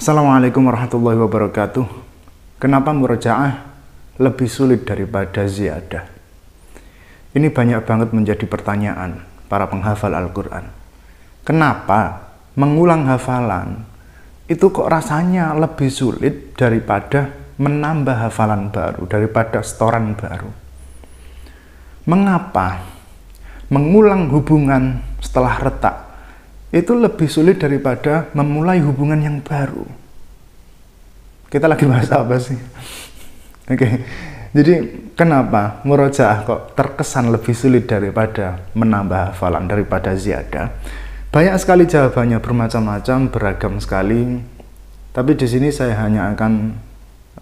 Assalamualaikum warahmatullahi wabarakatuh. Kenapa murojaah lebih sulit daripada ziyadah? Ini banyak banget menjadi pertanyaan para penghafal Al-Quran. Kenapa mengulang hafalan itu kok rasanya lebih sulit daripada menambah hafalan baru, daripada setoran baru? Mengapa mengulang hubungan setelah retak itu lebih sulit daripada memulai hubungan yang baru? Kita lagi bahas apa sih? Oke. Jadi kenapa murojaah kok terkesan lebih sulit daripada menambah hafalan, daripada ziyadah? Banyak sekali jawabannya, bermacam-macam, beragam sekali. Tapi di sini saya hanya akan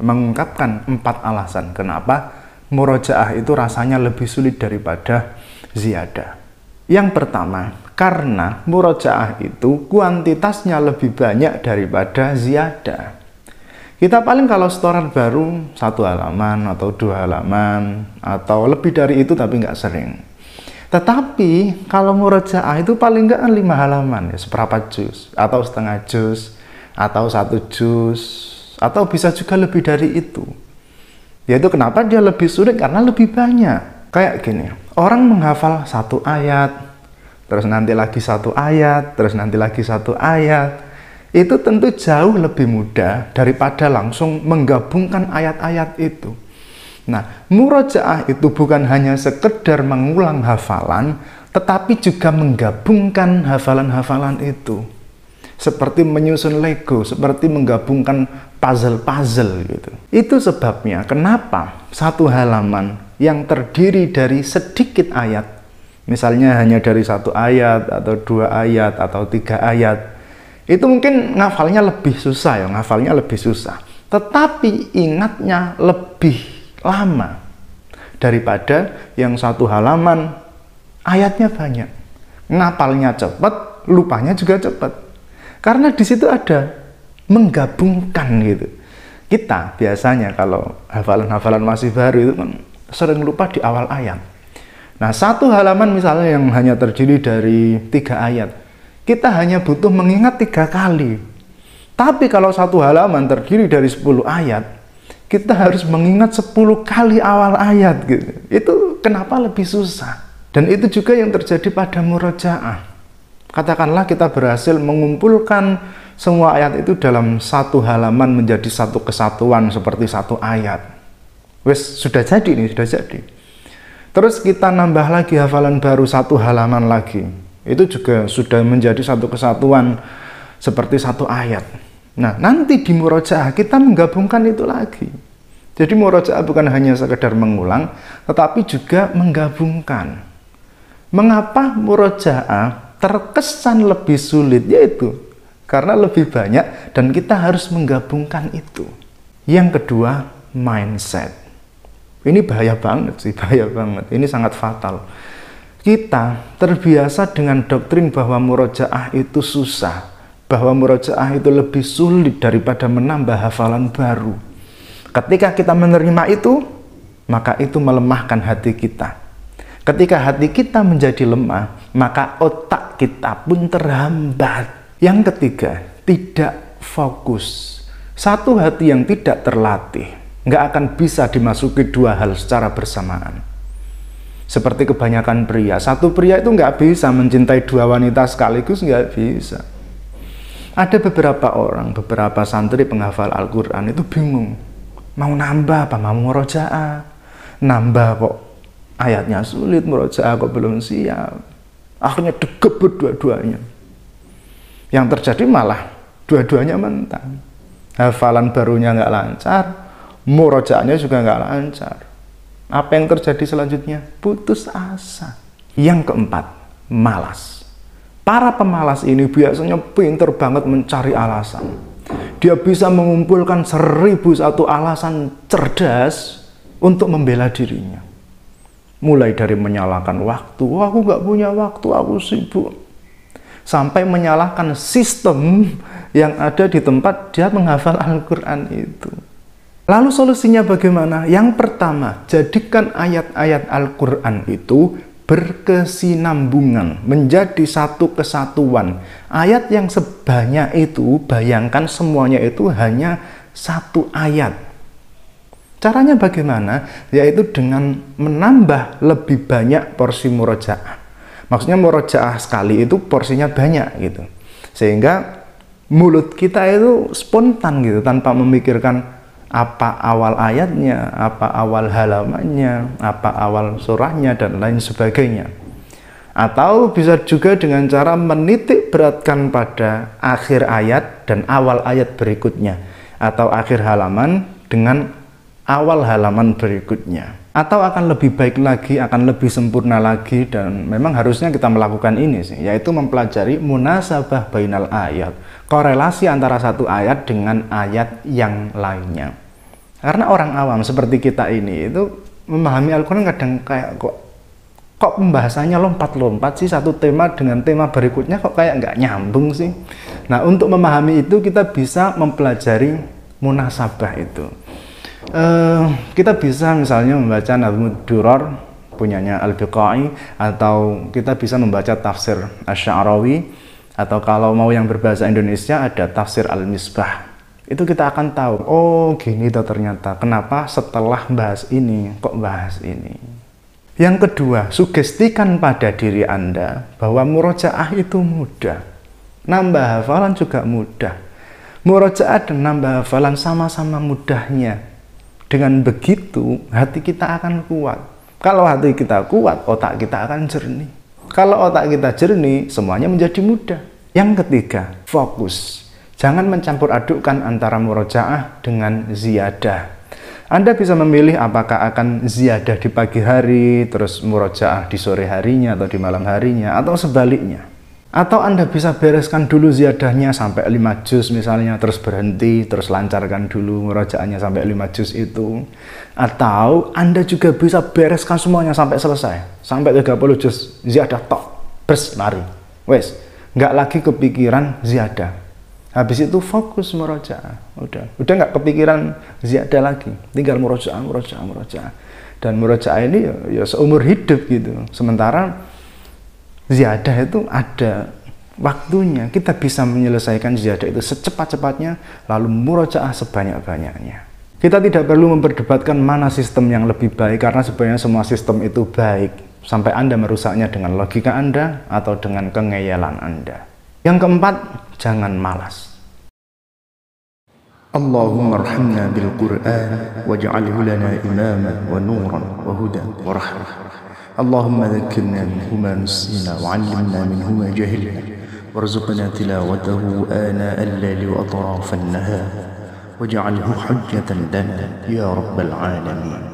mengungkapkan 4 alasan kenapa murojaah itu rasanya lebih sulit daripada ziyadah. Yang pertama, karena murojaah itu kuantitasnya lebih banyak daripada ziyadah. Kita paling kalau setoran baru 1 halaman atau 2 halaman atau lebih dari itu, tapi nggak sering. Tetapi kalau murojaah itu paling nggak 5 halaman, ya seperempat juz atau setengah juz atau 1 juz atau bisa juga lebih dari itu. Yaitu kenapa dia lebih sulit, karena lebih banyak. Kayak gini, orang menghafal 1 ayat, terus nanti lagi 1 ayat, terus nanti lagi 1 ayat. Itu tentu jauh lebih mudah daripada langsung menggabungkan ayat-ayat itu. Nah, murojaah itu bukan hanya sekedar mengulang hafalan, tetapi juga menggabungkan hafalan-hafalan itu. Seperti menyusun Lego, seperti menggabungkan puzzle-puzzle gitu. Itu sebabnya kenapa 1 halaman yang terdiri dari sedikit ayat, misalnya hanya dari 1 ayat atau 2 ayat atau 3 ayat, itu mungkin ngafalnya lebih susah, ngafalnya lebih susah. Tetapi ingatnya lebih lama daripada yang 1 halaman ayatnya banyak. Ngapalnya cepat, lupanya juga cepat. Karena di situ ada menggabungkan gitu. Kita biasanya kalau hafalan-hafalan masih baru itu kan sering lupa di awal ayat. Nah, 1 halaman misalnya yang hanya terdiri dari 3 ayat, kita hanya butuh mengingat 3 kali. Tapi kalau 1 halaman terdiri dari 10 ayat, kita harus mengingat 10 kali awal ayat gitu. Itu kenapa lebih susah? Dan itu juga yang terjadi pada murojaah. Katakanlah kita berhasil mengumpulkan semua ayat itu dalam 1 halaman menjadi 1 kesatuan seperti 1 ayat. Wes, sudah jadi nih, sudah jadi. Terus kita nambah lagi hafalan baru 1 halaman lagi. Itu juga sudah menjadi 1 kesatuan seperti 1 ayat. Nah, nanti di murojaah kita menggabungkan itu lagi. Jadi murojaah bukan hanya sekedar mengulang, tetapi juga menggabungkan. Mengapa murojaah terkesan lebih sulit? Yaitu karena lebih banyak dan kita harus menggabungkan itu. Yang kedua, mindset. Ini bahaya banget sih, bahaya banget. Ini sangat fatal. Kita terbiasa dengan doktrin bahwa murojaah itu susah, bahwa murojaah itu lebih sulit daripada menambah hafalan baru. Ketika kita menerima itu, maka itu melemahkan hati kita. Ketika hati kita menjadi lemah, maka otak kita pun terhambat. Yang ketiga, tidak fokus. 1 hati yang tidak terlatih nggak akan bisa dimasuki 2 hal secara bersamaan. Seperti kebanyakan pria, 1 pria itu nggak bisa mencintai 2 wanita sekaligus, nggak bisa. Ada beberapa orang, beberapa santri penghafal Al-Quran itu bingung. Mau nambah apa? Mau murojaah. Nambah kok ayatnya sulit, murojaah kok belum siap. Akhirnya degebut dua-duanya. Yang terjadi malah dua-duanya mental. Hafalan barunya nggak lancar, murojaahnya juga nggak lancar. Apa yang terjadi selanjutnya? Putus asa. Yang keempat, malas. Para pemalas ini biasanya pinter banget mencari alasan. Dia bisa mengumpulkan 1001 alasan cerdas untuk membela dirinya. Mulai dari menyalahkan waktu, aku nggak punya waktu, aku sibuk. Sampai menyalahkan sistem yang ada di tempat dia menghafal Al-Quran itu. Lalu solusinya bagaimana? Yang pertama, jadikan ayat-ayat Al-Quran itu berkesinambungan, menjadi satu kesatuan. Ayat yang sebanyak itu, bayangkan semuanya itu hanya satu ayat. Caranya bagaimana? Yaitu dengan menambah lebih banyak porsi murojaah. Maksudnya murojaah sekali itu porsinya banyak gitu. Sehingga mulut kita itu spontan gitu, tanpa memikirkan apa awal ayatnya, apa awal halamannya, apa awal surahnya, dan lain sebagainya. Atau bisa juga dengan cara menitik beratkan pada akhir ayat dan awal ayat berikutnya, atau akhir halaman dengan awal halaman berikutnya. Atau akan lebih baik lagi, akan lebih sempurna lagi, dan memang harusnya kita melakukan ini sih, yaitu mempelajari munasabah bainal ayat, korelasi antara satu ayat dengan ayat yang lainnya. Karena orang awam seperti kita ini itu memahami Al-Quran kadang kayak kok pembahasannya lompat-lompat sih, satu tema dengan tema berikutnya kok kayak nggak nyambung sih. Nah, untuk memahami itu kita bisa mempelajari munasabah itu. Kita bisa misalnya membaca Nazmud Duror punyanya Al-Biqai, atau kita bisa membaca tafsir Asy-Sya'rawi, atau kalau mau yang berbahasa Indonesia ada tafsir Al-Misbah. Itu kita akan tahu, oh gini tuh ternyata, kenapa setelah bahas ini kok bahas ini. Yang kedua, sugestikan pada diri Anda bahwa murojaah itu mudah, nambah hafalan juga mudah. Murojaah dan nambah hafalan sama-sama mudahnya. Dengan begitu, hati kita akan kuat. Kalau hati kita kuat, otak kita akan jernih. Kalau otak kita jernih, semuanya menjadi mudah. Yang ketiga, fokus. Jangan mencampur adukkan antara murojaah dengan ziyadah. Anda bisa memilih apakah akan ziyadah di pagi hari, terus murojaah di sore harinya atau di malam harinya, atau sebaliknya. Atau Anda bisa bereskan dulu ziyadahnya sampai 5 juz misalnya, terus berhenti, terus lancarkan dulu murojaahnya sampai 5 juz itu. Atau Anda juga bisa bereskan semuanya sampai selesai, sampai 30 juz ziyadah tok, bes lari, wes, nggak lagi kepikiran ziyadah. Habis itu fokus murojaah, udah nggak kepikiran ziyadah lagi, tinggal murojaah. Dan murojaah ini ya seumur hidup gitu. Sementara ziyadah itu ada waktunya, kita bisa menyelesaikan ziyadah itu secepat-cepatnya, lalu murojaah sebanyak-banyaknya. Kita tidak perlu memperdebatkan mana sistem yang lebih baik, karena sebenarnya semua sistem itu baik, sampai Anda merusaknya dengan logika Anda atau dengan kengeyalan Anda. Yang keempat, jangan malas. Allahumma arhamna bil Qur'an waj'alhu lana imaman wa nuran wa hudan wa rahmah. اللهم ذكرنا منه ما نسينا وعلمنا منه ما جهلنا وارزقنا تلاوته آناء الليل وأطراف النهار واجعله حجة لنا يا رب العالمين.